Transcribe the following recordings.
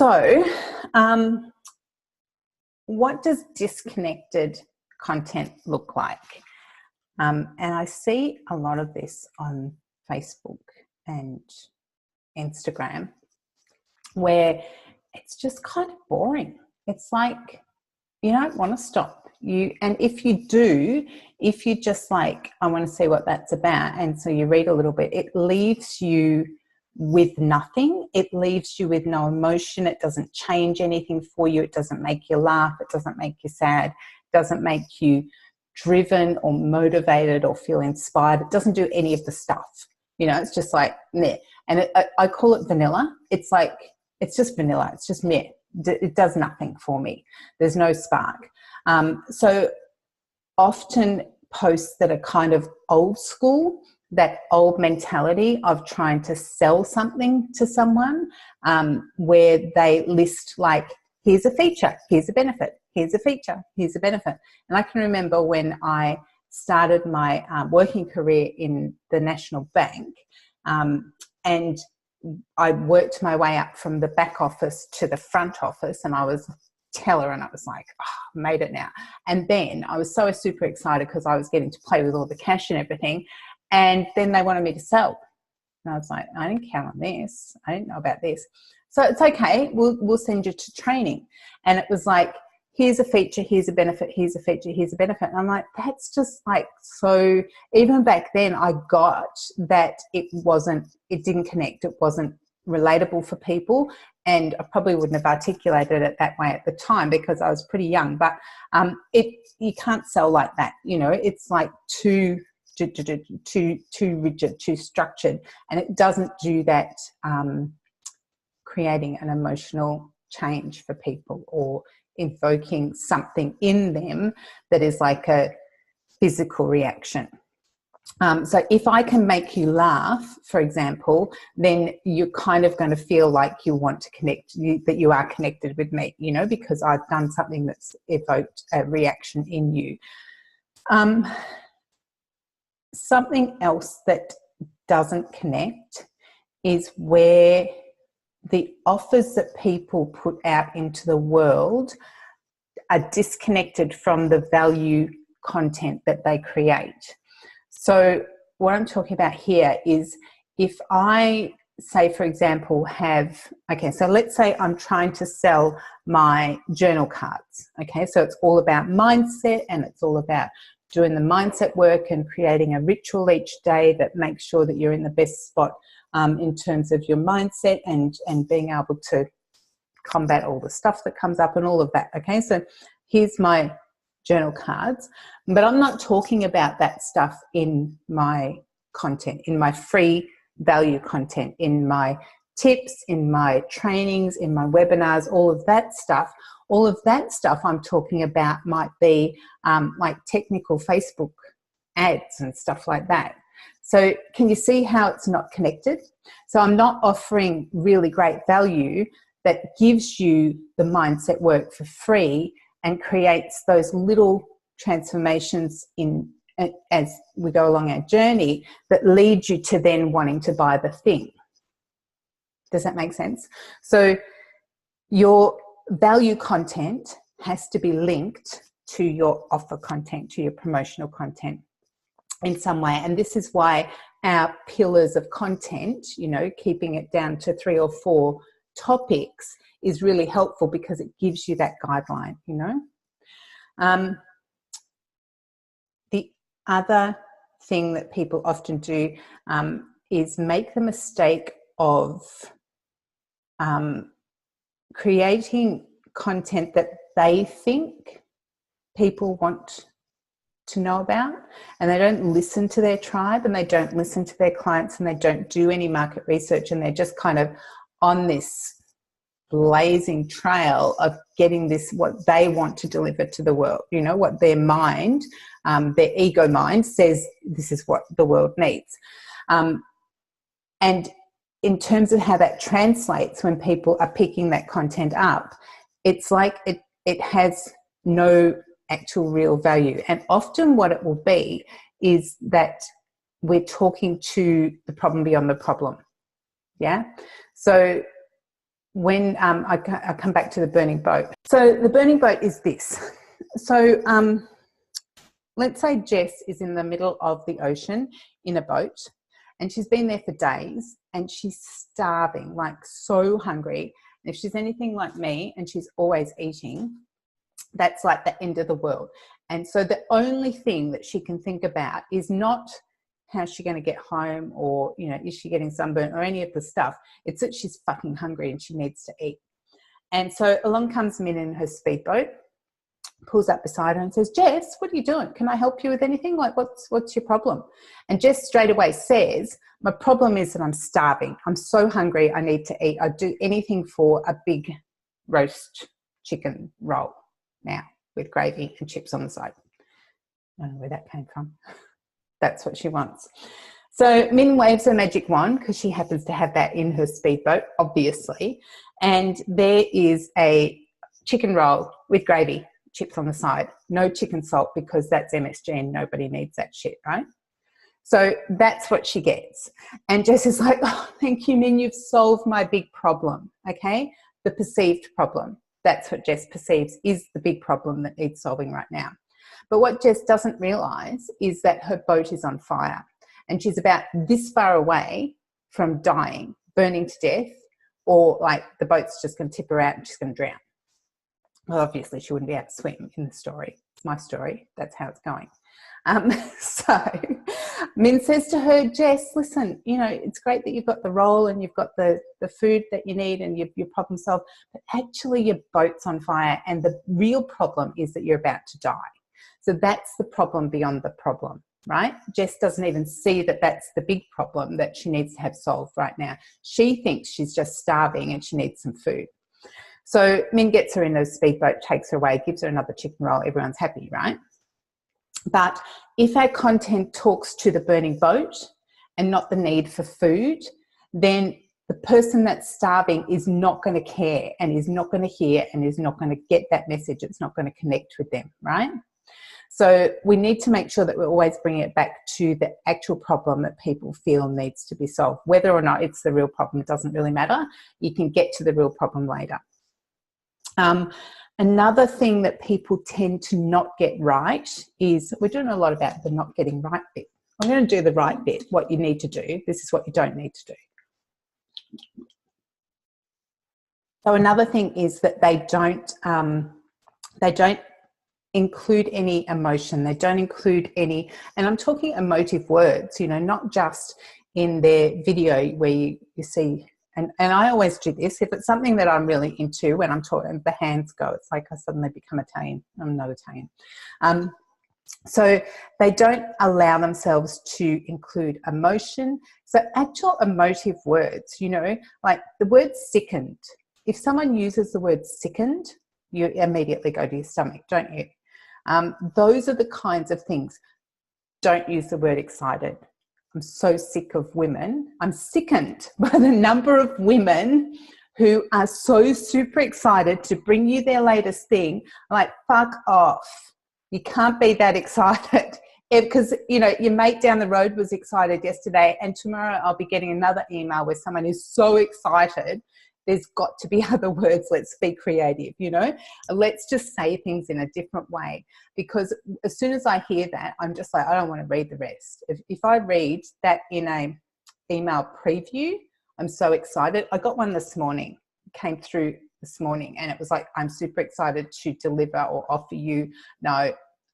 So, what does disconnected content look like? And I see a lot of this on Facebook and Instagram, where it's just kind of boring. It's like you don't want to stop. And if you do, if you just like, I want to see what that's about, and so you read a little bit, it leaves you with nothing. It leaves you with no emotion. It doesn't change anything for you. It doesn't make you laugh. It doesn't make you sad. It doesn't make you driven or motivated or feel inspired. It doesn't do any of the stuff. It's just like meh. And I call it vanilla. It's like, it's just vanilla. It's just meh. It does nothing for me. There's no spark. So often posts that are kind of old school, that old mentality of trying to sell something to someone, where they list like, here's a feature, here's a benefit, here's a feature, here's a benefit. And I can remember when I started my working career in the National Bank, and I worked my way up from the back office to the front office, and I was a teller, and I was like, oh, I made it now. And then I was so super excited because I was getting to play with all the cash and everything. And then they wanted me to sell. And I was like, I didn't count on this. I didn't know about this. So it's okay. We'll send you to training. And it was like, here's a feature, here's a benefit, here's a feature, here's a benefit. And I'm like, that's just like, so even back then I got that it didn't connect. It wasn't relatable for people. And I probably wouldn't have articulated it that way at the time because I was pretty young. But you can't sell like that. It's like too rigid, too structured, and it doesn't do that creating an emotional change for people or invoking something in them that is like a physical reaction. So if I can make you laugh, for example, then you're kind of going to feel like you want to connect, that you are connected with me, because I've done something that's evoked a reaction in you. Something else that doesn't connect is where the offers that people put out into the world are disconnected from the value content that they create. So what I'm talking about here is if I say, for example, so let's say I'm trying to sell my journal cards. Okay, so it's all about mindset, and it's all about doing the mindset work and creating a ritual each day that makes sure that you're in the best spot in terms of your mindset and being able to combat all the stuff that comes up and all of that. Okay, so here's my journal cards, but I'm not talking about that stuff in my content, in my free value content, in my tips, in my trainings, in my webinars, all of that stuff. All of that stuff I'm talking about might be like technical Facebook ads and stuff like that. So can you see how it's not connected? So I'm not offering really great value that gives you the mindset work for free and creates those little transformations as we go along our journey that lead you to then wanting to buy the thing. Does that make sense? So your value content has to be linked to your offer content, to your promotional content in some way. And this is why our pillars of content, keeping it down to 3 or 4 topics is really helpful because it gives you that guideline, The other thing that people often do is make the mistake of creating content that they think people want to know about, and they don't listen to their tribe, and they don't listen to their clients, and they don't do any market research, and they're just kind of on this blazing trail of getting this, what they want to deliver to the world, what their mind, their ego mind says this is what the world needs. And in terms of how that translates when people are picking that content up, it's like it has no actual real value. And often what it will be is that we're talking to the problem beyond the problem. Yeah. So when I come back to the burning boat. So the burning boat is this. So let's say Jess is in the middle of the ocean in a boat, and she's been there for days and she's starving, like so hungry. And if she's anything like me and she's always eating, that's like the end of the world. And so the only thing that she can think about is not how's she going to get home, or, you know, is she getting sunburnt, or any of the stuff. It's that she's fucking hungry and she needs to eat. And so along comes Min in her speedboat, pulls up beside her and says, Jess, what are you doing? Can I help you with anything? Like, what's your problem? And Jess straight away says, my problem is that I'm starving. I'm so hungry. I need to eat. I'd do anything for a big roast chicken roll now with gravy and chips on the side. I don't know where that came from. That's what she wants. So Min waves her magic wand, because she happens to have that in her speedboat, obviously. And there is a chicken roll with gravy, chips on the side. No chicken salt, because that's MSG and nobody needs that shit, right? So that's what she gets. And Jess is like, oh, thank you, Min, you've solved my big problem, okay? The perceived problem. That's what Jess perceives is the big problem that needs solving right now. But what Jess doesn't realise is that her boat is on fire, and she's about this far away from dying, burning to death, or like the boat's just going to tip her out and she's going to drown. Well, obviously she wouldn't be able to swim in the story. It's my story. That's how it's going. So Min says to her, Jess, listen, you know, it's great that you've got the role and you've got the food that you need and your problem solved, but actually your boat's on fire, and the real problem is that you're about to die. So that's the problem beyond the problem, right? Jess doesn't even see that that's the big problem that she needs to have solved right now. She thinks she's just starving and she needs some food. So Min gets her in a speedboat, takes her away, gives her another chicken roll. Everyone's happy, right? But if our content talks to the burning boat and not the need for food, then the person that's starving is not going to care and is not going to hear and is not going to get that message. It's not going to connect with them, right? So we need to make sure that we're always bringing it back to the actual problem that people feel needs to be solved. Whether or not it's the real problem, it doesn't really matter. You can get to the real problem later. Another thing that people tend to not get right is, we're doing a lot about the not getting right bit. I'm going to do the right bit, what you need to do. This is what you don't need to do. So another thing is that they don't include any emotion. They don't include any, and I'm talking emotive words, you know, not just in their video where you see, and I always do this. If it's something that I'm really into, when I'm talking, the hands go, it's like I suddenly become Italian. I'm not Italian. So they don't allow themselves to include emotion. So actual emotive words, you know, like the word sickened. If someone uses the word sickened, you immediately go to your stomach, don't you? Those are the kinds of things. Don't use the word excited. I'm so sick of women. I'm sickened by the number of women who are so super excited to bring you their latest thing. Like, fuck off. You can't be that excited. Because, you know, your mate down the road was excited yesterday, and tomorrow I'll be getting another email where someone is so excited. There's got to be other words. Let's be creative, you know. Let's just say things in a different way, because as soon as I hear that, I'm just like, I don't want to read the rest. If I read that in a email preview, I'm so excited. I got one this morning, came through this morning, and it was like, I'm super excited to deliver or offer you. No,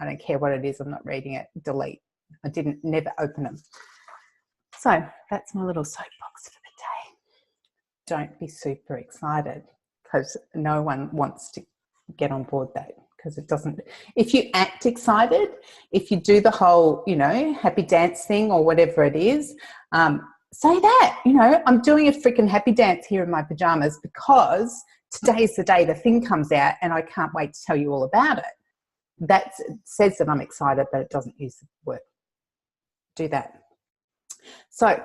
I don't care what it is. I'm not reading it. Delete. I never open them. So that's my little soapbox for the day. Don't be super excited, because no one wants to get on board that, because it doesn't. If you act excited, if you do the whole, you know, happy dance thing or whatever it is, say that, you know, I'm doing a freaking happy dance here in my pajamas because today's the day the thing comes out and I can't wait to tell you all about it. That says that I'm excited, but it doesn't use the word. Do that. So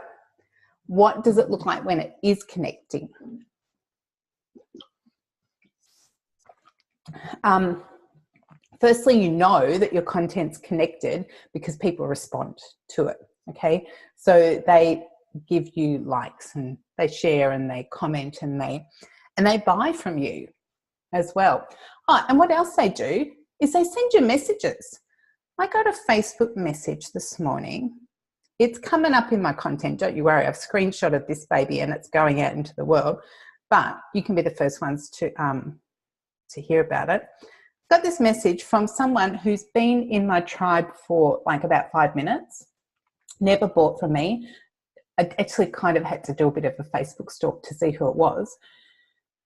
what does it look like when it is connecting? Firstly, you know that your content's connected because people respond to it, okay? So they give you likes and they share and they comment and and they buy from you as well. Oh, and what else they do is they send you messages. I got a Facebook message this morning. It's coming up in my content, don't you worry. I've screenshotted this baby and it's going out into the world, but you can be the first ones to hear about it. Got this message from someone who's been in my tribe for like about 5 minutes, never bought from me. I actually kind of had to do a bit of a Facebook stalk to see who it was.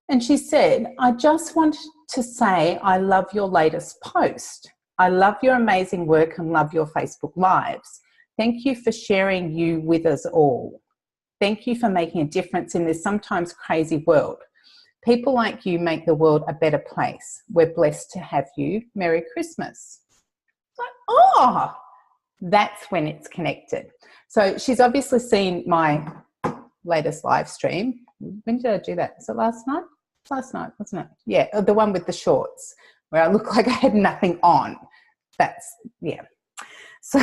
And she said, I just wanted to say I love your latest post. I love your amazing work and love your Facebook Lives. Thank you for sharing you with us all. Thank you for making a difference in this sometimes crazy world. People like you make the world a better place. We're blessed to have you. Merry Christmas. Like, oh, that's when it's connected. So she's obviously seen my latest live stream. When did I do that? Was it last night? Last night, wasn't it? Yeah, the one with the shorts where I look like I had nothing on. That's, yeah. So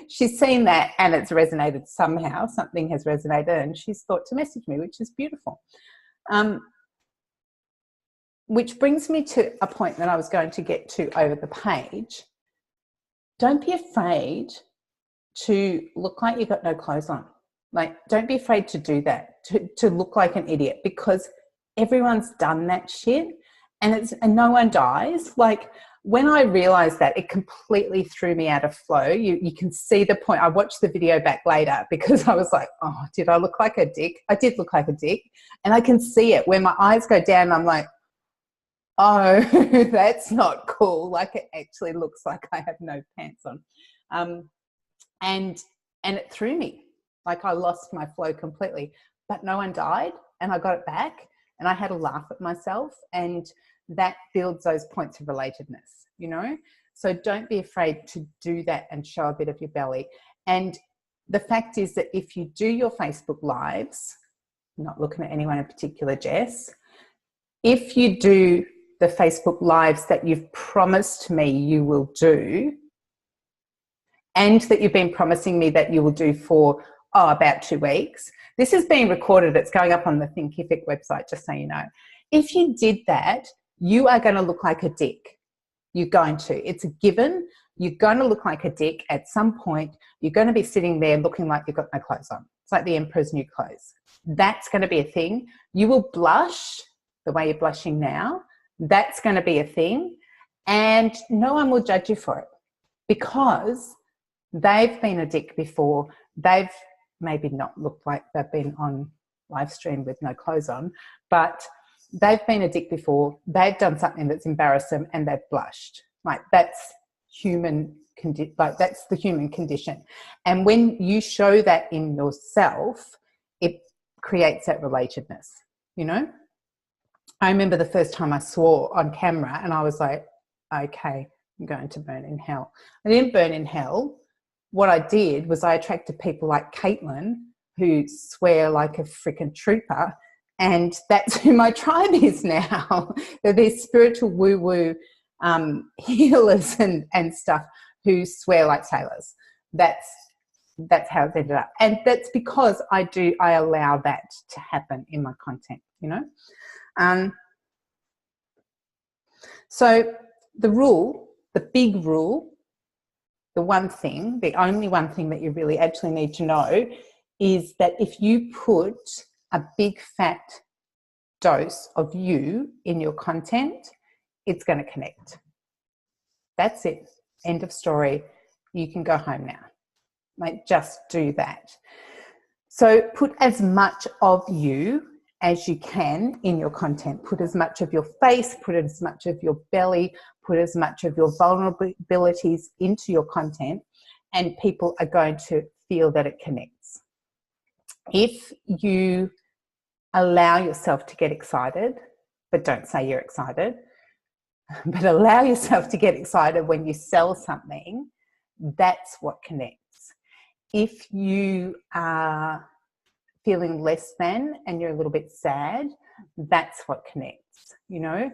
she's seen that and it's resonated somehow. Something has resonated and she's thought to message me, which is beautiful. Which brings me to a point that I was going to get to over the page. Don't be afraid to look like you've got no clothes on. Like, don't be afraid to do that, to look like an idiot, because everyone's done that shit and no one dies. Like, when I realized that, it completely threw me out of flow. You can see the point. I watched the video back later because I was like, oh, did I look like a dick? I did look like a dick. And I can see it when my eyes go down. I'm like, oh, that's not cool. Like, it actually looks like I have no pants on. And it threw me. Like, I lost my flow completely. But no one died and I got it back and I had a laugh at myself, and that builds those points of relatedness, you know? So don't be afraid to do that and show a bit of your belly. And the fact is that if you do your Facebook Lives, I'm not looking at anyone in particular, Jess, if you do the Facebook Lives that you've promised me you will do, and that you've been promising me that you will do for, about 2 weeks, this is being recorded. It's going up on the Thinkific website, just so you know. If you did that, you are going to look like a dick. You're going to. It's a given. You're going to look like a dick at some point. You're going to be sitting there looking like you've got no clothes on. It's like the Emperor's New Clothes. That's going to be a thing. You will blush the way you're blushing now. That's going to be a thing. And no one will judge you for it because they've been a dick before. They've maybe not looked like they've been on live stream with no clothes on, but they've been a dick before. They've done something that's embarrassed them and they've blushed. Like, that's that's the human condition. And when you show that in yourself, it creates that relatedness, you know? I remember the first time I swore on camera and I was like, okay, I'm going to burn in hell. I didn't burn in hell. What I did was I attracted people like Caitlin, who swear like a freaking trooper, and that's who my tribe is now. They're these spiritual woo-woo healers and stuff who swear like sailors. That's how it's ended up. And that's because I allow that to happen in my content, you know. So the big rule, the only one thing that you really actually need to know is that if you put a big fat dose of you in your content, it's going to connect. That's it. End of story. You can go home now. Like, just do that. So put as much of you as you can in your content. Put as much of your face, put as much of your belly, put as much of your vulnerabilities into your content, and people are going to feel that it connects. If you allow yourself to get excited, but don't say you're excited, but allow yourself to get excited when you sell something, that's what connects. If you are feeling less than and you're a little bit sad, that's what connects, you know.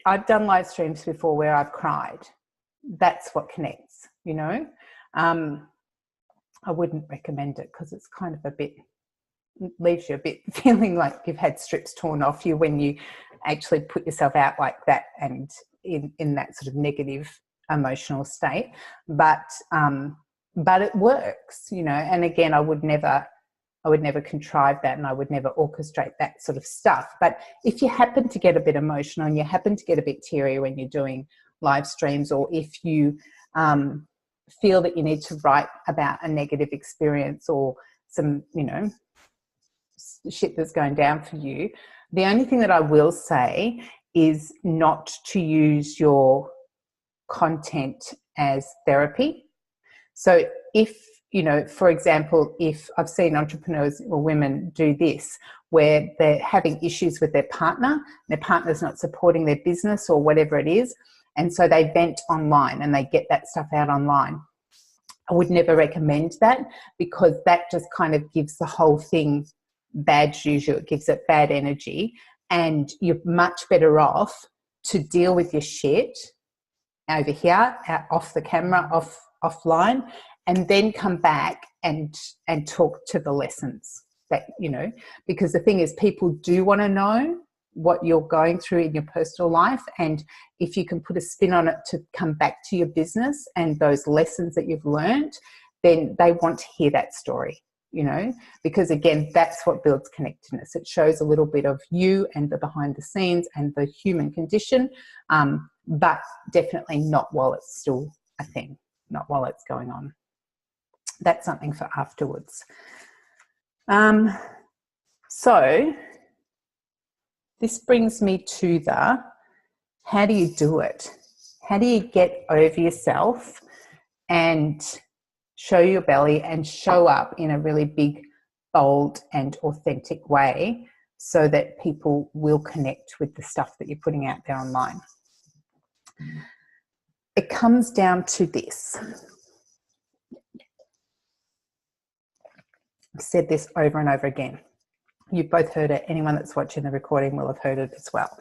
I've done live streams before where I've cried. That's what connects, you know. I wouldn't recommend it because it's kind of a bit leaves you a bit feeling like you've had strips torn off you when you actually put yourself out like that and in that sort of negative emotional state. But it works, you know. And again, I would never contrive that, and I would never orchestrate that sort of stuff. But if you happen to get a bit emotional and you happen to get a bit teary when you're doing live streams, or if you feel that you need to write about a negative experience or some, you know, shit that's going down for you, the only thing that I will say is not to use your content as therapy. So if, you know, for example, if I've seen entrepreneurs or women do this, where they're having issues with their partner's not supporting their business or whatever it is, and so they vent online and they get that stuff out online. I would never recommend that, because that just kind of gives the whole thing bad juju. It gives it bad energy, and you're much better off to deal with your shit over here, off the camera, offline, and then come back and talk to the lessons that, you know, because the thing is, people do want to know what you're going through in your personal life, and if you can put a spin on it to come back to your business and those lessons that you've learned, then they want to hear that story, you know, because again, that's what builds connectedness. It shows a little bit of you and the behind the scenes and the human condition, but definitely not while it's still a thing, not while it's going on. That's something for afterwards. So this brings me to the, how do you do it? How do you get over yourself and show your belly and show up in a really big, bold and authentic way so that people will connect with the stuff that you're putting out there online? It comes down to this. I've said this over and over again. You've both heard it. Anyone that's watching the recording will have heard it as well.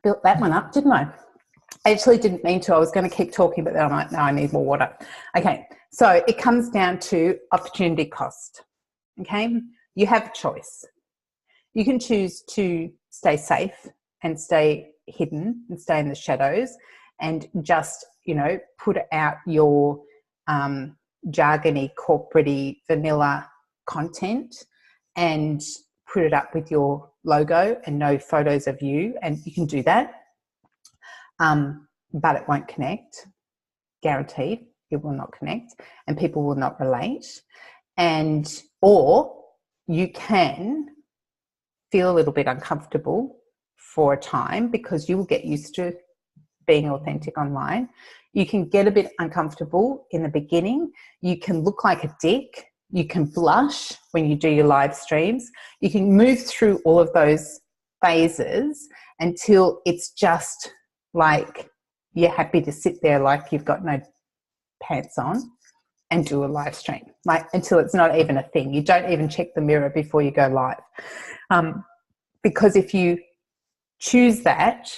Built that one up, didn't I? I actually didn't mean to. I was going to keep talking, but then I'm like, no, I need more water. Okay, so it comes down to opportunity cost. Okay, you have a choice. You can choose to stay safe and stay hidden and stay in the shadows and just, you know, put out your jargony, corporate-y, vanilla content and put it up with your logo and no photos of you, and you can do that, but it won't connect, guaranteed. It will not connect and people will not relate. And or you can feel a little bit uncomfortable for a time because you will get used to being authentic online. You can get a bit uncomfortable in the beginning. You can look like a dick. You can blush when you do your live streams. You can move through all of those phases until it's just like you're happy to sit there like you've got no pants on and do a live stream, like until it's not even a thing. You don't even check the mirror before you go live. Because if you choose that,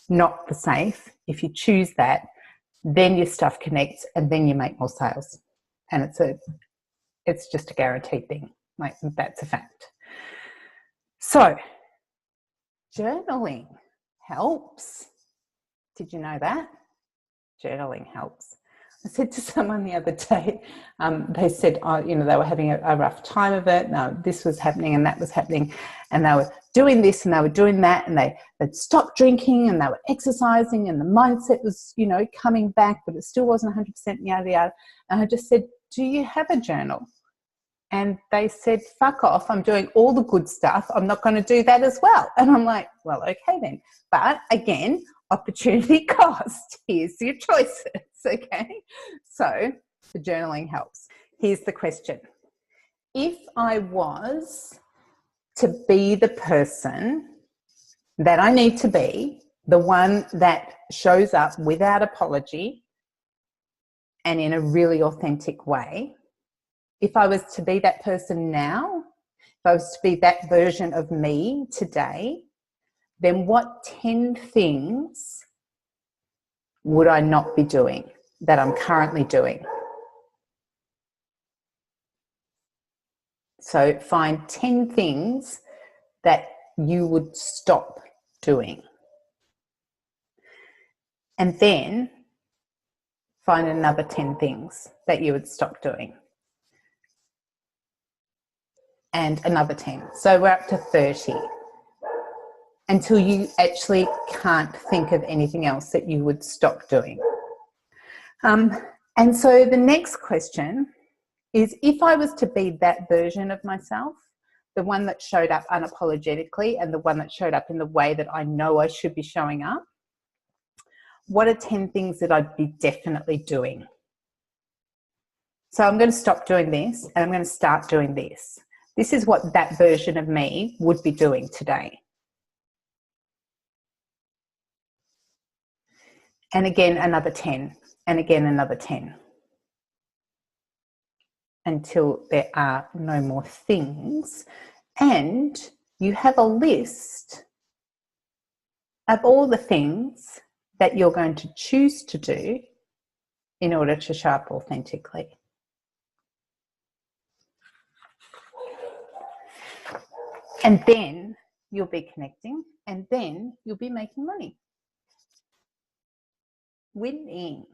not the safe, if you choose that, then your stuff connects and then you make more sales. And it's just a guaranteed thing. Like, that's a fact. So journaling helps. Did you know that? Journaling helps. I said to someone the other day, they said, oh, you know, they were having a rough time of it. No, this was happening and that was happening. And they were doing this and they were doing that, and they'd stopped drinking and they were exercising and the mindset was, you know, coming back, but it still wasn't 100% yada yada. And I just said, do you have a journal? And they said, fuck off, I'm doing all the good stuff. I'm not going to do that as well. And I'm like, well, okay then. But again, opportunity cost. Here's your choices, okay? So the journaling helps. Here's the question. If I was to be the person that I need to be, the one that shows up without apology and in a really authentic way, if I was to be that person now, if I was to be that version of me today, then what 10 things would I not be doing that I'm currently doing? So find 10 things that you would stop doing. And then find another 10 things that you would stop doing. And another 10. So we're up to 30. Until you actually can't think of anything else that you would stop doing. And so the next question is, if I was to be that version of myself, the one that showed up unapologetically and the one that showed up in the way that I know I should be showing up, what are 10 things that I'd be definitely doing? So I'm going to stop doing this and I'm going to start doing this. This is what that version of me would be doing today. And again, another 10, and again, another 10. Until there are no more things. And you have a list of all the things that you're going to choose to do in order to show up authentically. And then you'll be connecting, and then you'll be making money. Winning.